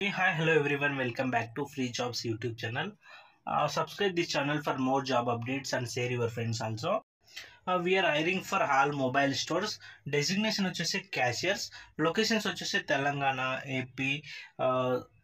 Hey, hi, hello everyone. Welcome back to Free Jobs YouTube channel. Subscribe this channel for more job updates and share your friends also. We are hiring for all mobile stores. Designation వచ్చేసి cashiers. Locations వచ్చేసి Telangana, AP,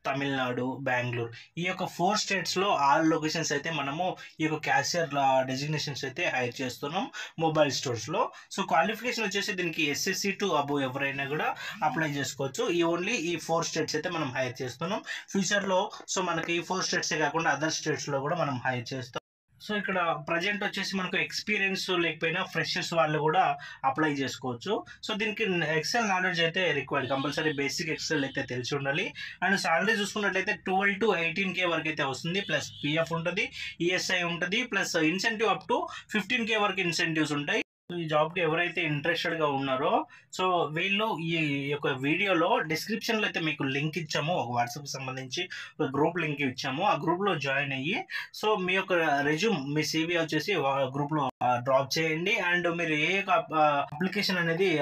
Tamil Nadu, Bengaluru. ఈ యొక్క 4 స్టేట్స్లో all locations అయితే మనము ఈ యొక్క cashier designations అయితే హైర్ చేస్తున్నాం మొబైల్ స్టోర్స్లో. సో క్వాలిఫికేషన్ వచ్చేసి దీనికి ఎస్ఎస్సి టు అబోవ్ ఎవరైనా కూడా అప్లై చేసుకోవచ్చు. ఈ 4 స్టేట్స్ అయితే మనం హైర్ చేస్తున్నాం. ఫ్యూచర్లో సో మనకి ఈ 4 స్టేట్సే కాకుండా అదర్ స్టేట్స్లో కూడా మనం హైర్ చేస్తాం. సో ఇక్కడ ప్రజెంట్ వచ్చేసి మనకు ఎక్స్పీరియన్స్ లేకపోయినా ఫ్రెషర్స్ వాళ్ళు కూడా అప్లై చేసుకోవచ్చు. సో దీనికి ఎక్సెల్ నాలెడ్జ్ అయితే రిక్వైర్డ్, కంపల్సరీ బేసిక్ ఎక్సెల్ అయితే తెలిసి ఉండాలి. అండ్ సాలరీ చూసుకున్నట్లయితే 12 to 18K వరకు అయితే వస్తుంది. ప్లస్ పిఎఫ్ ఉంటుంది, ఈఎస్ఐ ఉంటుంది, plus incentive up to 15K వరకు ఇన్సెంటివ్స్ ఉంటాయి. ఈ జాబ్కి ఎవరైతే ఇంట్రెస్టెడ్గా ఉన్నారో సో వీళ్ళు ఈ యొక్క వీడియోలో డిస్క్రిప్షన్లో అయితే మీకు లింక్ ఇచ్చాము, ఒక వాట్సాప్కి సంబంధించి ఒక గ్రూప్ లింక్ ఇచ్చాము. ఆ గ్రూప్లో జాయిన్ అయ్యి సో మీ యొక్క రెజ్యూమ్, మీ సివి వచ్చేసి గ్రూప్లో డ్రాప్ చేయండి. అండ్ మీరు ఏ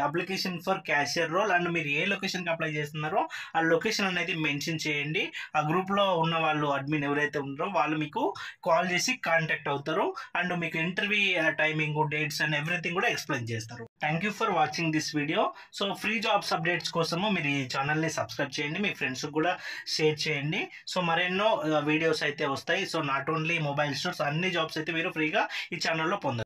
application for cashier role and మీరు ఏ లొకేషన్కి అప్లై చేస్తున్నారో ఆ లొకేషన్ అనేది మెన్షన్ చేయండి. ఆ గ్రూప్లో ఉన్న వాళ్ళు అడ్మిన్ ఎవరైతే ఉన్నారో వాళ్ళు మీకు కాల్ చేసి కాంటాక్ట్ అవుతారు. అండ్ మీకు interview timing, dates and everything కూడా ఎక్స్ప్లెయిన్ చేస్తారు. Thank you for watching this video. So free jobs updates కోసము మీరు ఈ ఛానల్ని సబ్స్క్రైబ్ చేయండి, మీ ఫ్రెండ్స్కి కూడా షేర్ చేయండి. సో మరెన్నో వీడియోస్ అయితే వస్తాయి. So not only mobile stores, అన్ని జాబ్స్ అయితే మీరు ఫ్రీగా ఈ ఛానల్లో పొందరు.